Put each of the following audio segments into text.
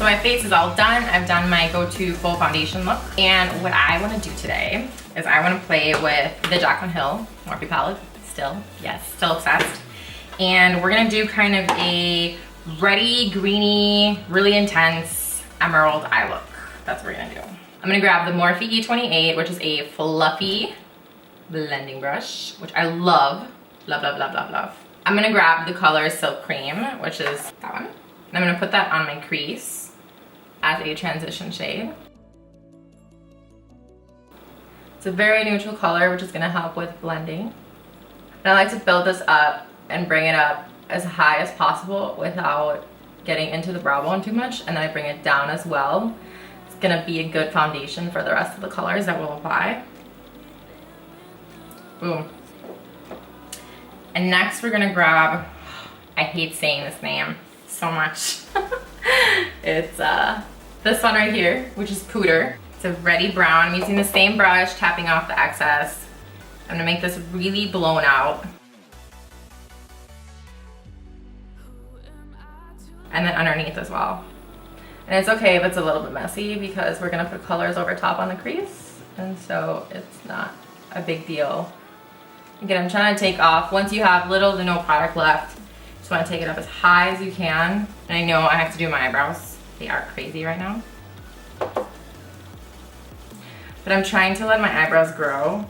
So my face is all done. I've done my go-to full foundation look. And what I want to do today is I want to play with the Jaclyn Hill Morphe Palette. Still, yes, still obsessed. And we're going to do kind of a reddy, greeny, really intense emerald eye look. That's what we're going to do. I'm going to grab the Morphe E28, which is a fluffy blending brush, which I love. Love, love, love, love, love. I'm going to grab the color Silk Cream, which is that one. And I'm going to put that on my crease as a transition shade. It's a very neutral color, which is going to help with blending. And I like to build this up and bring it up as high as possible without getting into the brow bone too much, and then I bring it down as well. It's going to be a good foundation for the rest of the colors that we'll apply. Boom. And next we're going to grab, I hate saying this name so much. It's this one right here, which is Pooter. It's a reddy brown. I'm using the same brush, tapping off the excess. I'm gonna make this really blown out. And then underneath as well. And it's okay if it's a little bit messy because we're gonna put colors over top on the crease. And so it's not a big deal. Again, I'm trying to take off, once you have little to no product left, just wanna take it up as high as you can. And I know I have to do my eyebrows. They are crazy right now. But I'm trying to let my eyebrows grow.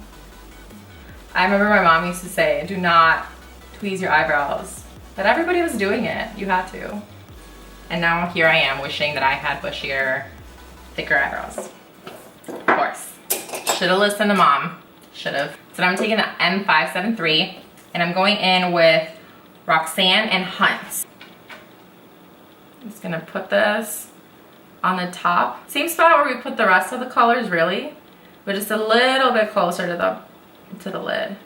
I remember my mom used to say, do not tweeze your eyebrows. But everybody was doing it, you had to. And now here I am wishing that I had bushier, thicker eyebrows. Of course. Should've listened to mom, should've. So now I'm taking the M573 and I'm going in with Roxanne and Hunt. I'm just gonna put this on the top. Same spot where we put the rest of the colors really, but just a little bit closer to the lid.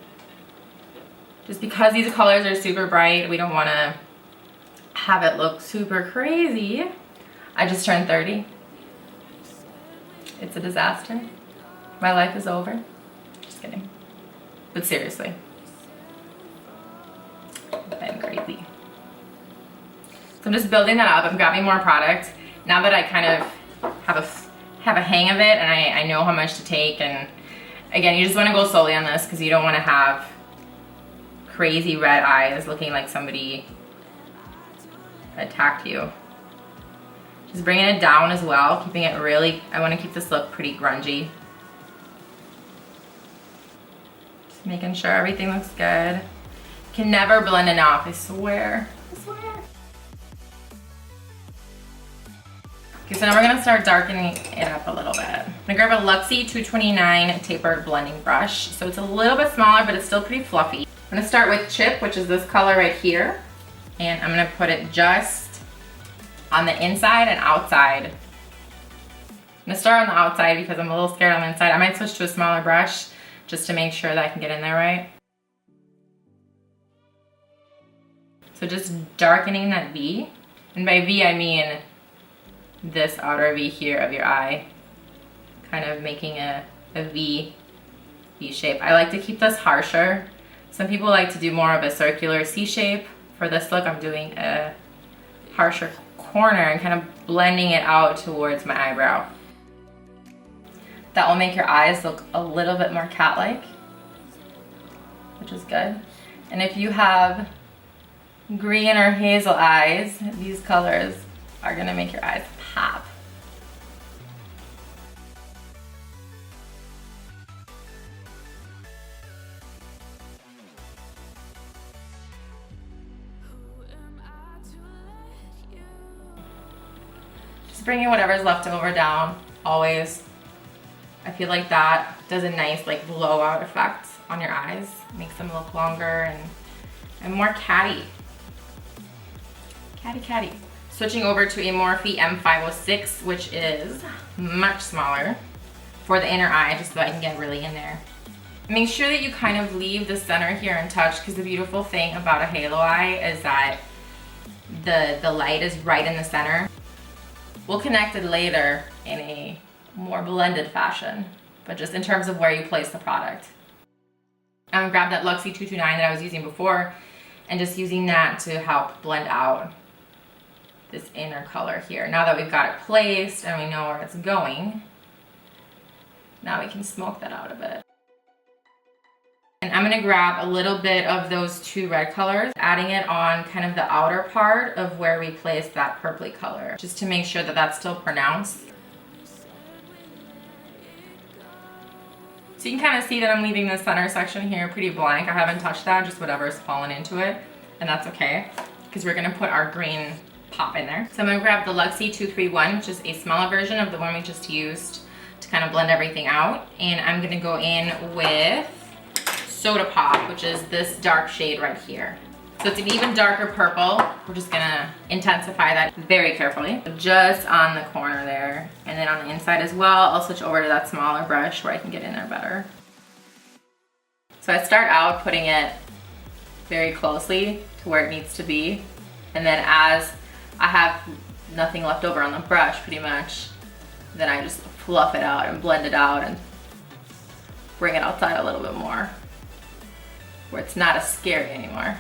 Just because these colors are super bright, we don't wanna have it look super crazy. I just turned 30. It's a disaster. My life is over. Just kidding. But seriously. I'm crazy. So I'm just building that up. I'm grabbing more product. Now that I kind of have a hang of it and I know how much to take, and again, you just want to go slowly on this because you don't want to have crazy red eyes looking like somebody attacked you. Just bringing it down as well, keeping it really, I want to keep this look pretty grungy. Just making sure everything looks good. Can never blend enough, I swear. I swear. Okay, so now we're gonna start darkening it up a little bit. I'm gonna grab a Luxie 229 tapered blending brush. So it's a little bit smaller, but it's still pretty fluffy. I'm gonna start with Chip, which is this color right here. And I'm gonna put it just on the inside and outside. I'm gonna start on the outside because I'm a little scared on the inside. I might switch to a smaller brush just to make sure that I can get in there right. So just darkening that V. And by V, I mean this outer V here of your eye. Kind of making a V shape. I like to keep this harsher. Some people like to do more of a circular C shape. For this look, I'm doing a harsher corner and kind of blending it out towards my eyebrow. That will make your eyes look a little bit more cat-like, which is good. And if you have green or hazel eyes, these colors are gonna make your eyes pop. Just bringing whatever's left over down, always. I feel like that does a nice like blowout effect on your eyes. Makes them look longer and more catty. Catty. Switching over to a Morphe M506, which is much smaller for the inner eye, just so I can get really in there. Make sure that you kind of leave the center here untouched, because the beautiful thing about a halo eye is that the light is right in the center. We'll connect it later in a more blended fashion, but just in terms of where you place the product. I'm gonna grab that Luxie 229 that I was using before and just using that to help blend out this inner color here. Now that we've got it placed and we know where it's going, now we can smoke that out a bit. And I'm gonna grab a little bit of those two red colors, adding it on kind of the outer part of where we placed that purpley color, just to make sure that that's still pronounced. So you can kind of see that I'm leaving the center section here pretty blank. I haven't touched that, just whatever's fallen into it, and that's okay, because we're gonna put our green pop in there. So I'm gonna grab the Luxie 231, which is a smaller version of the one we just used to kind of blend everything out. And I'm gonna go in with Sodapop, which is this dark shade right here. So it's an even darker purple. We're just gonna intensify that very carefully. Just on the corner there. And then on the inside as well, I'll switch over to that smaller brush where I can get in there better. So I start out putting it very closely to where it needs to be. And then as I have nothing left over on the brush pretty much, then I just fluff it out and blend it out and bring it outside a little bit more, where it's not as scary anymore.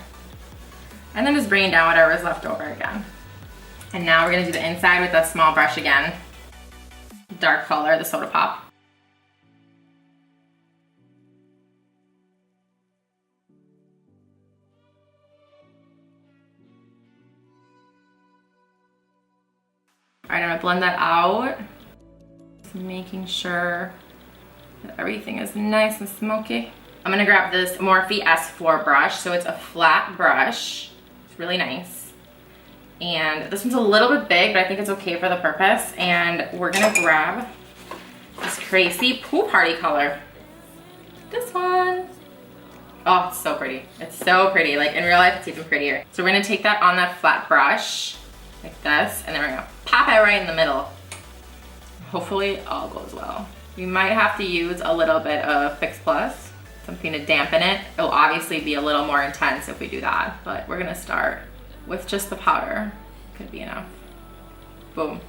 And then just bringing down whatever is left over again. And now we're gonna do the inside with that small brush again. Dark color, the Sodapop. All right, I'm gonna blend that out. Just making sure that everything is nice and smoky. I'm gonna grab this Morphe S4 brush. So it's a flat brush. It's really nice. And this one's a little bit big, but I think it's okay for the purpose. And we're gonna grab this crazy Poolparty color. This one. Oh, it's so pretty. It's so pretty. Like in real life, it's even prettier. So we're gonna take that on that flat brush, like this, and then we're gonna pop it right in the middle. Hopefully all goes well. You might have to use a little bit of Fix Plus, something to dampen it. It'll obviously be a little more intense if we do that, but we're gonna start with just the powder. Could be enough. Boom.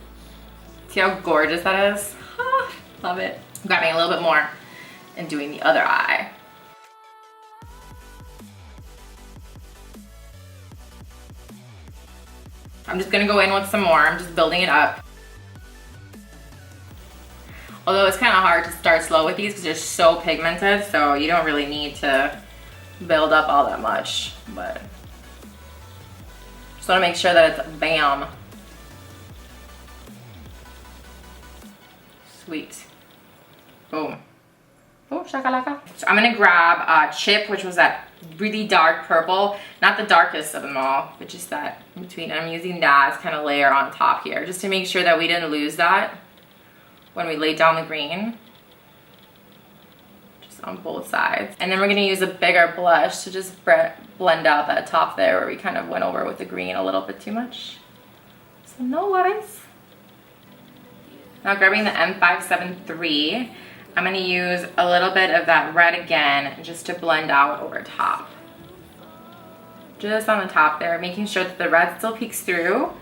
See how gorgeous that is? Ah, love it. I'm grabbing a little bit more and doing the other eye. I'm just gonna go in with some more. I'm just building it up. Although it's kind of hard to start slow with these because they're so pigmented, so you don't really need to build up all that much, but just want to make sure that it's bam. Sweet. Boom. Oh, shakalaka. So I'm gonna grab Chip, which was that really dark purple, not the darkest of them all, but just that in between. I'm using that as kind of layer on top here, just to make sure that we didn't lose that when we laid down the green, just on both sides. And then we're gonna use a bigger blush to just blend out that top there where we kind of went over with the green a little bit too much. So no worries. Now grabbing the M573, I'm gonna use a little bit of that red again, just to blend out over top. Just on the top there, making sure that the red still peeks through,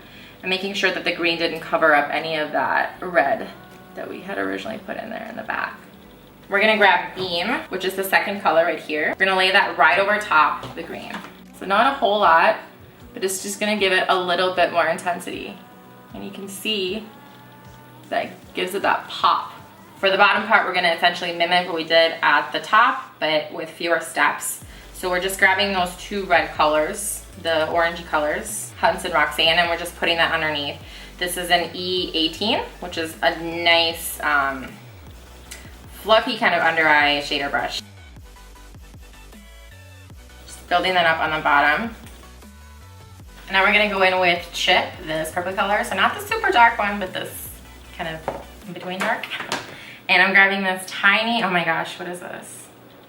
and making sure that the green didn't cover up any of that red that we had originally put in there in the back. We're gonna grab Beam, which is the second color right here. We're gonna lay that right over top of the green. So not a whole lot, but it's just gonna give it a little bit more intensity. And you can see that gives it that pop. For the bottom part, we're gonna essentially mimic what we did at the top, but with fewer steps. So we're just grabbing those two red colors, the orangey colors, Hunts and Roxanne, and we're just putting that underneath. This is an E18, which is a nice, fluffy kind of under eye shader brush. Just building that up on the bottom. And now we're gonna go in with Chip, this purple color. So not the super dark one, but this kind of in between dark. And I'm grabbing this tiny, oh my gosh, what is this?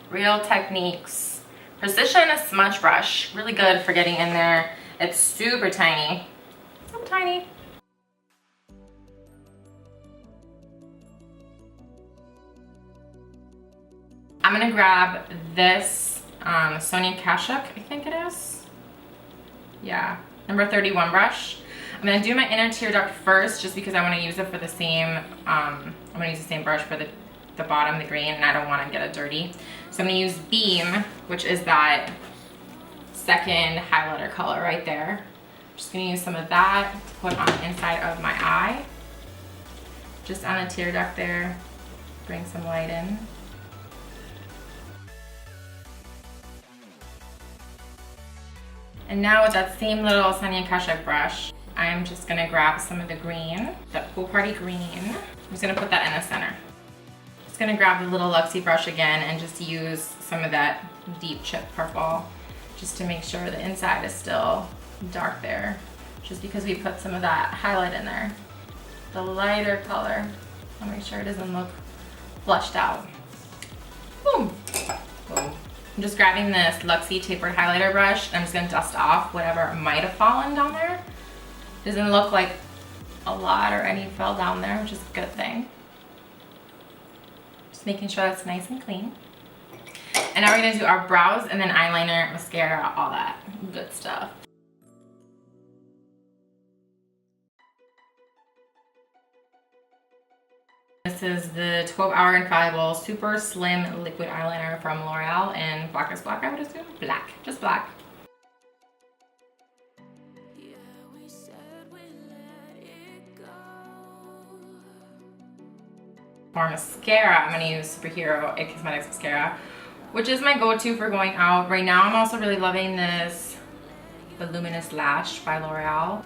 Real Techniques Precision Smudge Brush. Really good for getting in there. It's super tiny, so tiny. I'm gonna grab this Sonia Kashuk, I think it is. Yeah, number 31 brush. I'm gonna do my inner tear duct first, just because I want to use it for the same. I'm gonna use the same brush for the bottom, the green, and I don't want to get it dirty. So I'm gonna use Beam, which is that second highlighter color right there. Just gonna use some of that to put on the inside of my eye. Just on the tear duct there, bring some light in. And now with that same little Sunny and Kashuk brush, I'm just gonna grab some of the green, that Poolparty green. I'm just gonna put that in the center. Just gonna grab the little Luxie brush again and just use some of that deep chip purple just to make sure the inside is still dark there. Just because we put some of that highlight in there. The lighter color. I'll make sure it doesn't look flushed out. Boom. Boom. I'm just grabbing this Luxie tapered highlighter brush and I'm just gonna dust off whatever might have fallen down there. Doesn't look like a lot or any fell down there, which is a good thing. Just making sure that's nice and clean. And now we're gonna do our brows and then eyeliner, mascara, all that good stuff. This is the 12-Hour Infallible Super Slim Liquid Eyeliner from L'Oreal in Black is Black, I would assume. Black, just black. For mascara, I'm going to use Superhero It Cosmetics Mascara, which is my go-to for going out. Right now, I'm also really loving this Voluminous Lash by L'Oreal.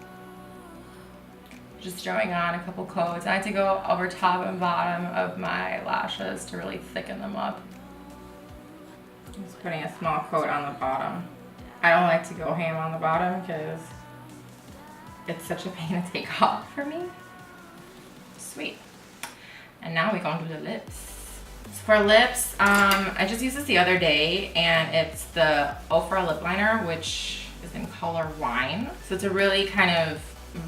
Just throwing on a couple coats. I like to go over top and bottom of my lashes to really thicken them up. Just putting a small coat on the bottom. I don't like to go ham on the bottom because it's such a pain to take off for me. Sweet. And now we're going to do the lips. So for lips, I just used this the other day and it's the Ofra lip liner, which is in color Wine. So it's a really kind of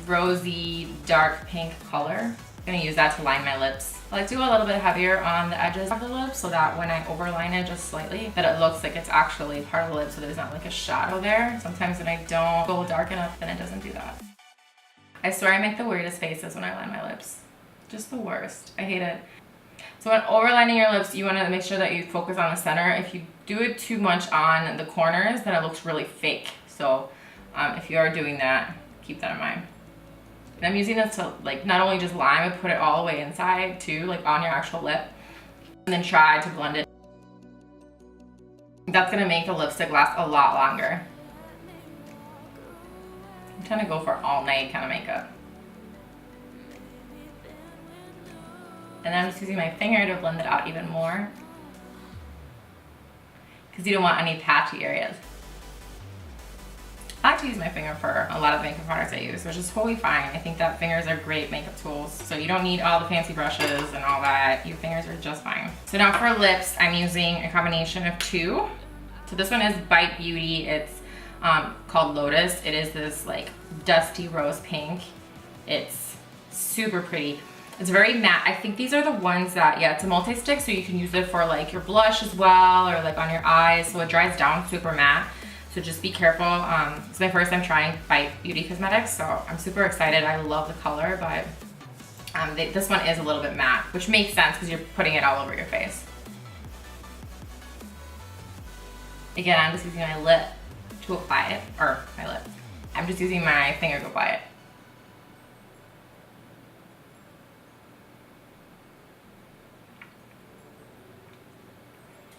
rosy, dark pink color. I'm gonna use that to line my lips. I like to go a little bit heavier on the edges of the lips so that when I overline it just slightly, that it looks like it's actually part of the lip so there's not like a shadow there. Sometimes when I don't go dark enough, then it doesn't do that. I swear I make the weirdest faces when I line my lips. Just the worst. I hate it. So when overlining your lips, you want to make sure that you focus on the center. If you do it too much on the corners, then it looks really fake. So if you are doing that, keep that in mind. And I'm using this to like not only just line, but put it all the way inside too, like on your actual lip. And then try to blend it. That's gonna make the lipstick last a lot longer. I'm trying to go for all night kind of makeup. And then I'm just using my finger to blend it out even more. Because you don't want any patchy areas. I like to use my finger for a lot of the makeup products I use, which is totally fine. I think that fingers are great makeup tools. So you don't need all the fancy brushes and all that. Your fingers are just fine. So now for lips, I'm using a combination of two. So this one is Bite Beauty. It's called Lotus. It is this like dusty rose pink. It's super pretty. It's very matte. I think these are the ones that, yeah, it's a multi-stick, so you can use it for like your blush as well, or like on your eyes. So it dries down super matte. So just be careful. It's my first time trying Bite Beauty Cosmetics, so I'm super excited. I love the color, but this one is a little bit matte, which makes sense because you're putting it all over your face. Again, I'm just using my lip to apply it, or my lip. I'm just using my finger to apply it.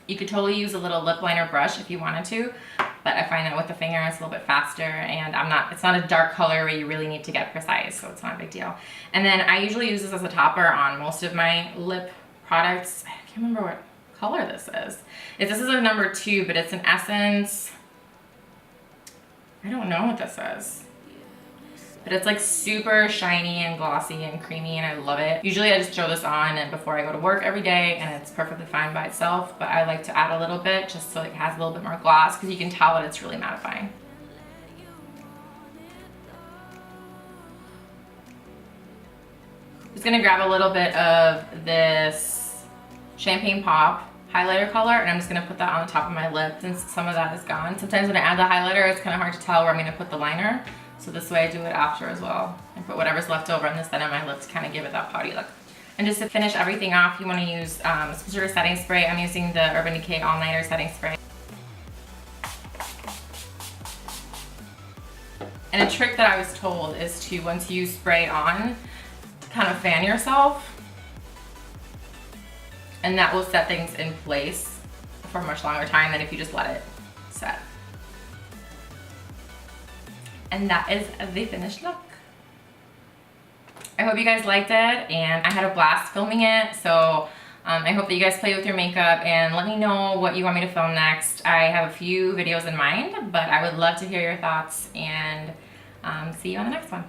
You could totally use a little lip liner brush if you wanted to, but I find that with the finger it's a little bit faster, and it's not a dark color where you really need to get precise, so it's not a big deal. And then I usually use this as a topper on most of my lip products. I can't remember what color this is. This is a number 2, but it's an Essence. I don't know what this is. But it's like super shiny and glossy and creamy, and I love it. Usually I just throw this on before I go to work every day, and it's perfectly fine by itself, but I like to add a little bit just so it has a little bit more gloss, because you can tell that it's really mattifying. Just gonna grab a little bit of this Champagne Pop highlighter color, and I'm just gonna put that on the top of my lip since some of that is gone. Sometimes when I add the highlighter, it's kind of hard to tell where I'm gonna put the liner. So this way I do it after as well. I put whatever's left over on the center of my lip to kind of give it that pouty look. And just to finish everything off, you want to use some sort of setting spray. I'm using the Urban Decay All Nighter setting spray. And a trick that I was told is to, once you spray on, kind of fan yourself. And that will set things in place for a much longer time than if you just let it set. And that is the finished look. I hope you guys liked it, and I had a blast filming it, so I hope that you guys play with your makeup and let me know what you want me to film next. I have a few videos in mind, but I would love to hear your thoughts, and see you on the next one.